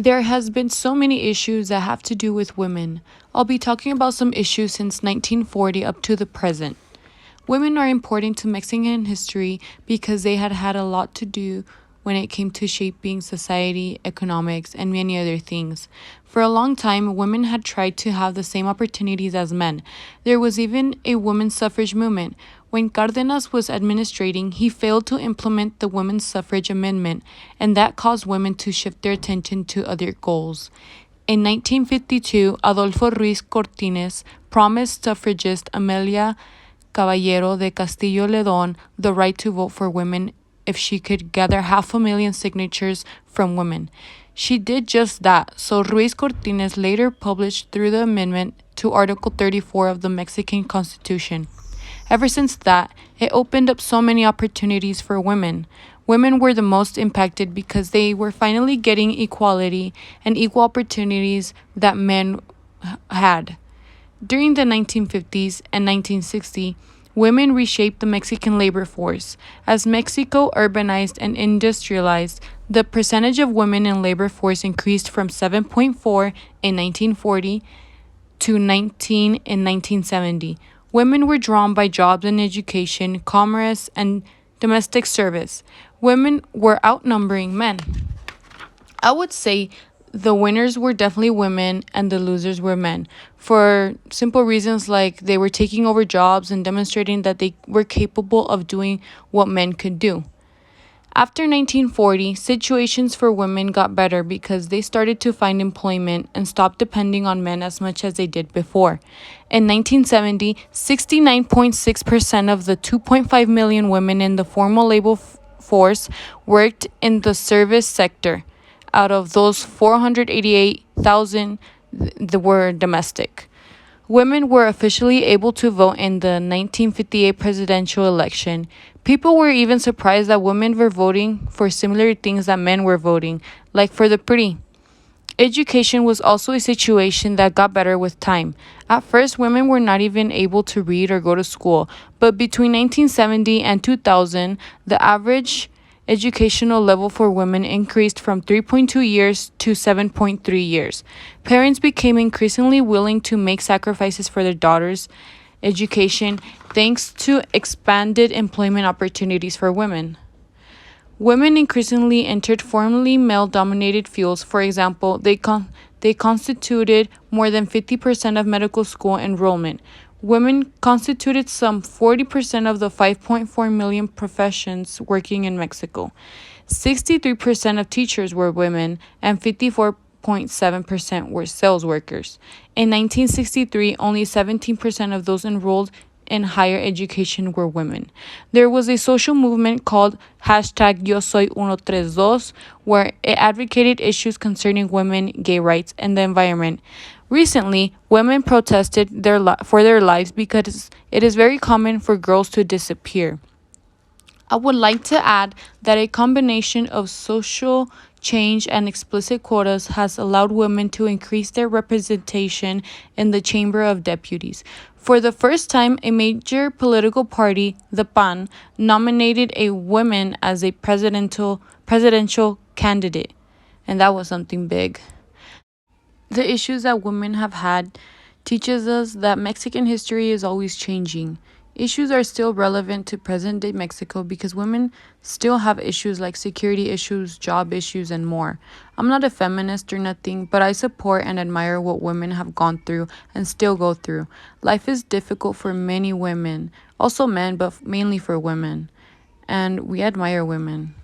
There has been so many issues that have to do with women. I'll be talking about some issues since 1940 up to the present. Women are important to Mexican history because they had had a lot to do when it came to shaping society, economics, and many other things. For a long time, women had tried to have the same opportunities as men. There was even a women's suffrage movement. When Cárdenas was administrating, he failed to implement the women's suffrage amendment, and that caused women to shift their attention to other goals. In 1952, Adolfo Ruiz Cortines promised suffragist Amelia Caballero de Castillo Ledón the right to vote for women if she could gather 500,000 signatures from women. She did just that, so Ruiz Cortines later published through the amendment to Article 34 of the Mexican Constitution. Ever since that, it opened up so many opportunities for women. Women were the most impacted because they were finally getting equality and equal opportunities that men had. During the 1950s and 1960s, women reshaped the Mexican labor force. As Mexico urbanized and industrialized, the percentage of women in labor force increased from 7.4 in 1940 to 19 in 1970. Women were drawn by jobs in education, commerce, and domestic service. Women were outnumbering men. I would say the winners were definitely women and the losers were men, for simple reasons like they were taking over jobs and demonstrating that they were capable of doing what men could do. After 1940, situations for women got better because they started to find employment and stopped depending on men as much as they did before. In 1970, 69.6% of the 2.5 million women in the formal labor force worked in the service sector. Out of those, 488,000 were domestic. Women were officially able to vote in the 1958 presidential election. People were even surprised that women were voting for similar things that men were voting, like for the PRI. Education was also a situation that got better with time. At first, women were not even able to read or go to school, but between 1970 and 2000, the average educational level for women increased from 3.2 years to 7.3 years. Parents became increasingly willing to make sacrifices for their daughters' education thanks to expanded employment opportunities for women. Women increasingly entered formerly male-dominated fields. For example, they constituted more than 50% of medical school enrollment. Women constituted some 40% of the 5.4 million professions working in Mexico. 63% of teachers were women, and 54.7% were sales workers. In 1963, only 17% of those enrolled in higher education were women. There was a social movement called #YoSoy132, where it advocated issues concerning women, gay rights, and the environment. Recently, women protested for their lives because it is very common for girls to disappear. I would like to add that a combination of social change and explicit quotas has allowed women to increase their representation in the Chamber of Deputies. For the first time, a major political party, the PAN, nominated a woman as a presidential candidate, and that was something big. The issues that women have had teaches us that Mexican history is always changing. Issues are still relevant to present-day Mexico because women still have issues like security issues, job issues, and more. I'm not a feminist or nothing, but I support and admire what women have gone through and still go through. Life is difficult for many women, also men, but mainly for women. And we admire women.